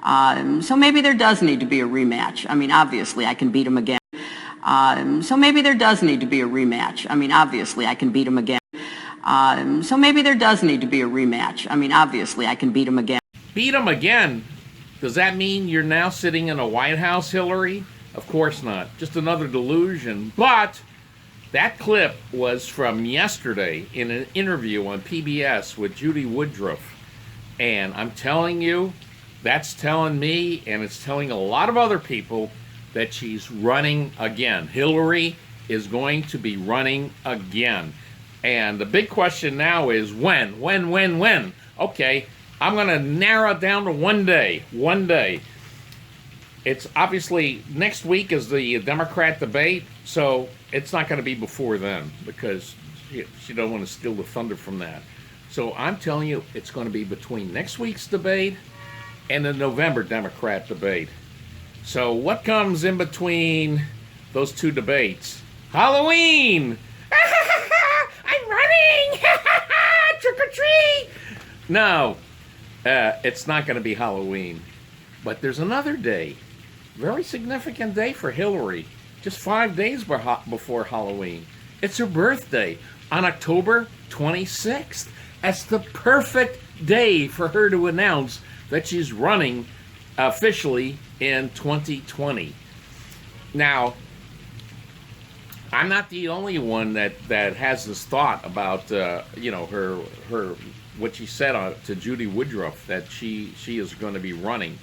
So maybe there does need to be a rematch. I mean, obviously, I can beat him again. So maybe there does need to be a rematch. I mean, obviously, I can beat him again. So maybe there does need to be a rematch. I mean, obviously, I can beat him again. Beat him again? Does that mean you're now sitting in a White House, Hillary? Of course not. Just another delusion. But that clip was from yesterday in an interview on PBS with Judy Woodruff. And I'm telling you, that's telling me, and it's telling a lot of other people, that she's running again. Hillary is going to be running again. And the big question now is when? When? Okay, I'm going to narrow it down to one day. One day. It's obviously next week is the Democrat debate, so it's not going to be before then because she don't want to steal the thunder from that. So I'm telling you, it's going to be between next week's debate and the November Democrat debate. So what comes in between those two debates? Halloween! I'm running! Trick or treat! No, it's not going to be Halloween. But there's another day. Very significant day for Hillary. Just 5 days before Halloween. It's her birthday on October 26th. That's the perfect day for her to announce that she's running officially in 2020. Now, I'm not the only one that has this thought about her what she said to Judy Woodruff that she is going to be running.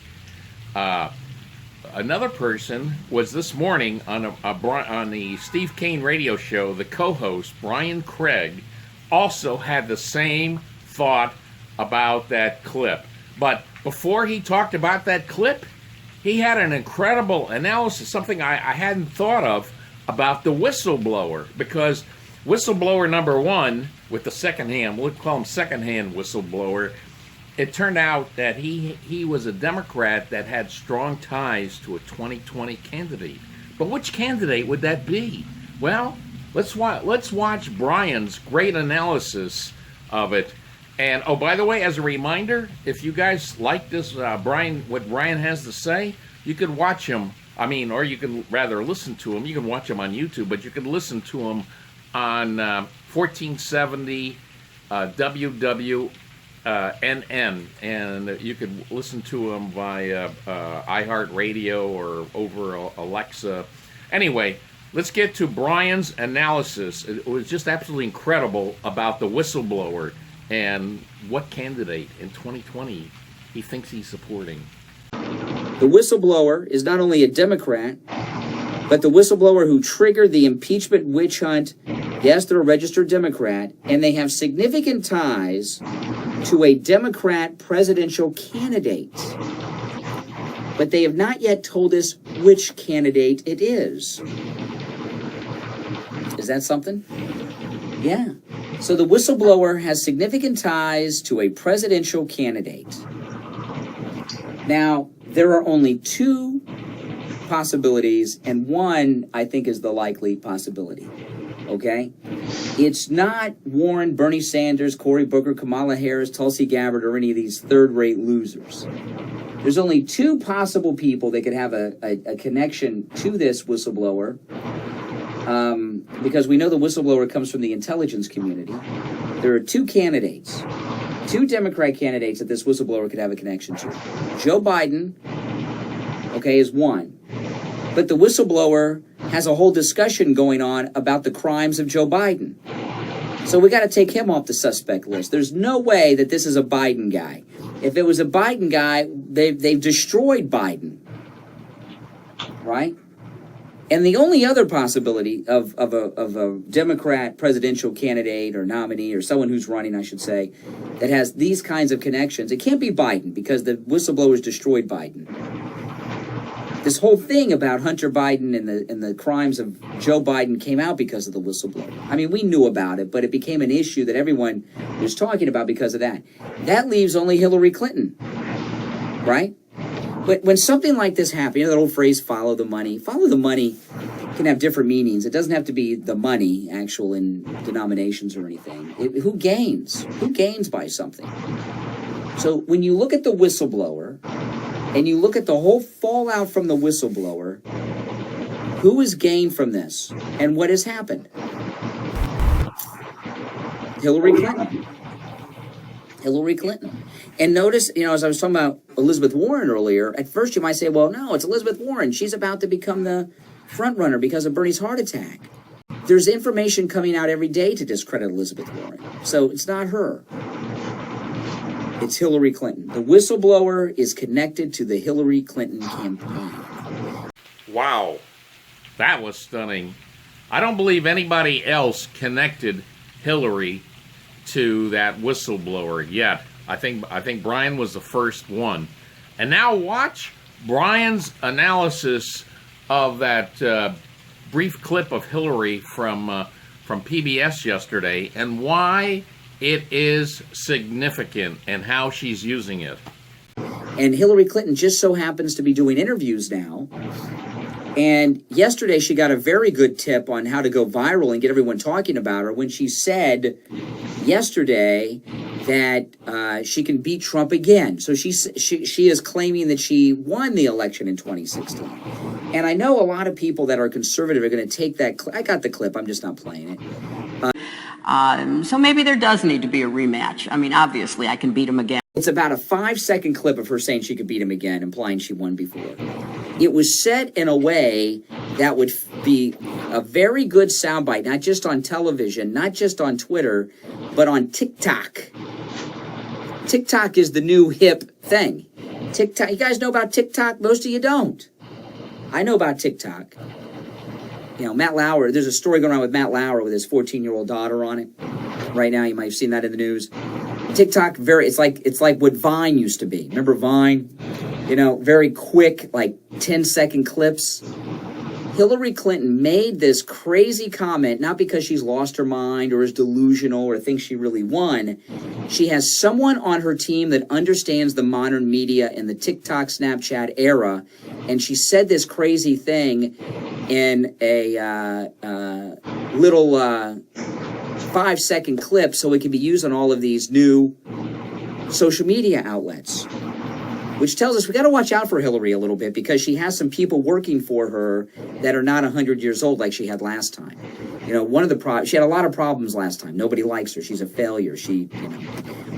Another person was this morning on the Steve Kane radio show. The co-host Brian Craig also had the same thought about that clip. But before he talked about that clip, he had an incredible analysis, something I hadn't thought of, about the whistleblower. Because whistleblower number one, with the secondhand, we'll call him secondhand whistleblower, it turned out that he was a Democrat that had strong ties to a 2020 candidate. But which candidate would that be? Well, let's watch Brian's great analysis of it. And, oh, by the way, as a reminder, if you guys like this, what Brian has to say, you could watch him, or you can rather listen to him. You can watch him on YouTube, but you can listen to him on 1470 WWNN, and you could listen to him via iHeartRadio or over Alexa. Anyway, let's get to Brian's analysis. It was just absolutely incredible about the whistleblower and what candidate in 2020 he thinks he's supporting. The whistleblower is not only a Democrat, but the whistleblower who triggered the impeachment witch hunt. Yes, they're a registered Democrat, and they have significant ties to a Democrat presidential candidate. But they have not yet told us which candidate it is. Is that something? Yeah. So the whistleblower has significant ties to a presidential candidate. Now, there are only two possibilities, and one, I think, is the likely possibility. Okay? It's not Warren, Bernie Sanders, Cory Booker, Kamala Harris, Tulsi Gabbard, or any of these third-rate losers. There's only two possible people that could have a connection to this whistleblower, because we know the whistleblower comes from the intelligence community. There are two candidates, two Democrat candidates that this whistleblower could have a connection to. Joe Biden, okay, is one. But the whistleblower has a whole discussion going on about the crimes of Joe Biden. So we got to take him off the suspect list. There's no way that this is a Biden guy. If it was a Biden guy, they've destroyed Biden, right? And the only other possibility of a Democrat presidential candidate or nominee or someone who's running, I should say, that has these kinds of connections, it can't be Biden because the whistleblowers destroyed Biden. This whole thing about Hunter Biden and the crimes of Joe Biden came out because of the whistleblower. I mean, we knew about it, but it became an issue that everyone was talking about because of that. That leaves only Hillary Clinton, right? But when something like this happens, you know that old phrase, follow the money? Follow the money can have different meanings. It doesn't have to be the money, actual in denominations or anything. Who gains? Who gains by something? So when you look at the whistleblower, and you look at the whole fallout from the whistleblower, who has gained from this and what has happened? Hillary Clinton. Hillary Clinton. And notice, as I was talking about Elizabeth Warren earlier, at first you might say, well, no, it's Elizabeth Warren. She's about to become the front runner because of Bernie's heart attack. There's information coming out every day to discredit Elizabeth Warren. So it's not her. It's Hillary Clinton. The whistleblower is connected to the Hillary Clinton campaign. Wow. That was stunning. I don't believe anybody else connected Hillary to that whistleblower yet. I think Brian was the first one. And now watch Brian's analysis of that brief clip of Hillary from PBS yesterday and why it is significant and how she's using it. And Hillary Clinton just so happens to be doing interviews now. And yesterday she got a very good tip on how to go viral and get everyone talking about her when she said yesterday that she can beat Trump again. So she is claiming that she won the election in 2016. And I know a lot of people that are conservative are going to take that. I got the clip. I'm just not playing it. So maybe there does need to be a rematch. I mean, obviously, I can beat him again. It's about a 5-second clip of her saying she could beat him again, implying she won before. It was said in a way that would be a very good soundbite, not just on television, not just on Twitter, but on TikTok. TikTok is the new hip thing. TikTok, you guys know about TikTok? Most of you don't. I know about TikTok. Matt Lauer, there's a story going on with Matt Lauer with his 14-year-old daughter on it. Right now, you might have seen that in the news. TikTok, it's like what Vine used to be. Remember Vine? Very quick, like 10-second clips. Hillary Clinton made this crazy comment, not because she's lost her mind or is delusional or thinks she really won. She has someone on her team that understands the modern media and the TikTok, Snapchat era, and she said this crazy thing in a little 5-second clip so it can be used on all of these new social media outlets. Which tells us we got to watch out for Hillary a little bit because she has some people working for her that are not 100 years old like she had last time. She had a lot of problems last time. Nobody likes her. She's a failure.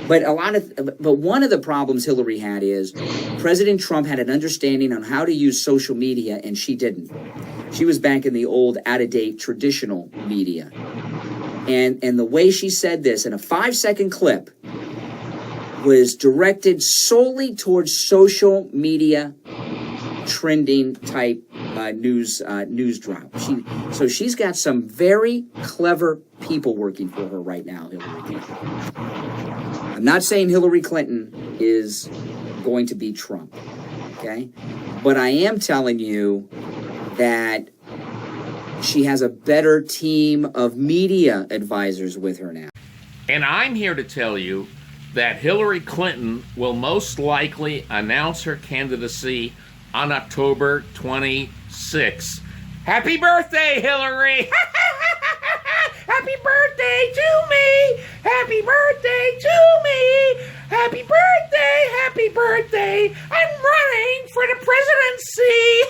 But one of the problems Hillary had is President Trump had an understanding on how to use social media and she didn't. She was back in the old out-of-date traditional media. And the way she said this in a 5-second clip was directed solely towards social media trending type news drop. So she's got some very clever people working for her right now, Hillary Clinton. I'm not saying Hillary Clinton is going to beat Trump, okay? But I am telling you that she has a better team of media advisors with her now. And I'm here to tell you that Hillary Clinton will most likely announce her candidacy on October 26th. Happy birthday, Hillary! Happy birthday to me! Happy birthday to me! Happy birthday, happy birthday! I'm running for the presidency!